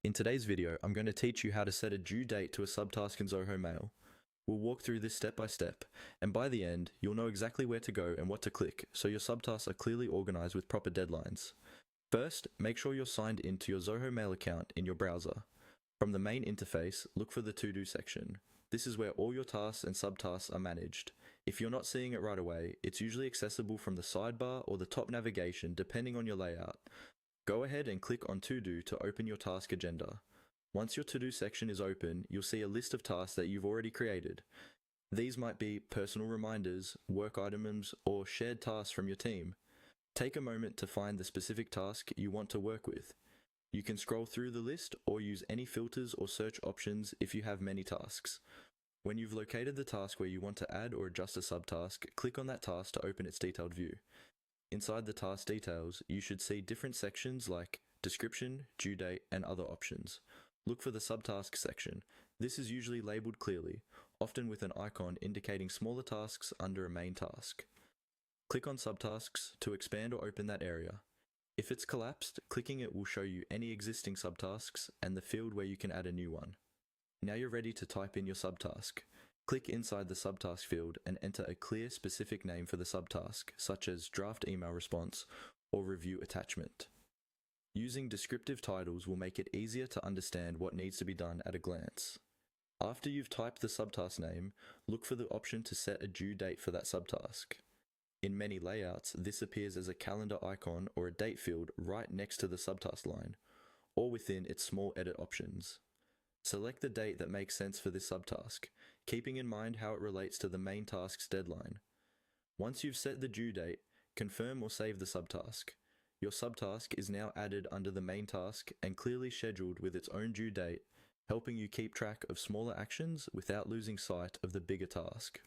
In today's video, I'm going to teach you how to set a due date to a subtask in Zoho Mail. We'll walk through this step by step, and by the end, you'll know exactly where to go and what to click, so your subtasks are clearly organized with proper deadlines. First, make sure you're signed into your Zoho Mail account in your browser. From the main interface, look for the To-Do section. This is where all your tasks and subtasks are managed. If you're not seeing it right away, it's usually accessible from the sidebar or the top navigation depending on your layout. Go ahead and click on To Do to open your task agenda. Once your To Do section is open, you'll see a list of tasks that you've already created. These might be personal reminders, work items, or shared tasks from your team. Take a moment to find the specific task you want to work with. You can scroll through the list or use any filters or search options if you have many tasks. When you've located the task where you want to add or adjust a subtask, click on that task to open its detailed view. Inside the task details, you should see different sections like description, due date, and other options. Look for the subtask section. This is usually labeled clearly, often with an icon indicating smaller tasks under a main task. Click on subtasks to expand or open that area. If it's collapsed, clicking it will show you any existing subtasks and the field where you can add a new one. Now you're ready to type in your subtask. Click inside the subtask field and enter a clear specific name for the subtask, such as draft email response or review attachment. Using descriptive titles will make it easier to understand what needs to be done at a glance. After you've typed the subtask name, look for the option to set a due date for that subtask. In many layouts, this appears as a calendar icon or a date field right next to the subtask line, or within its small edit options. Select the date that makes sense for this subtask, keeping in mind how it relates to the main task's deadline. Once you've set the due date, confirm or save the subtask. Your subtask is now added under the main task and clearly scheduled with its own due date, helping you keep track of smaller actions without losing sight of the bigger task.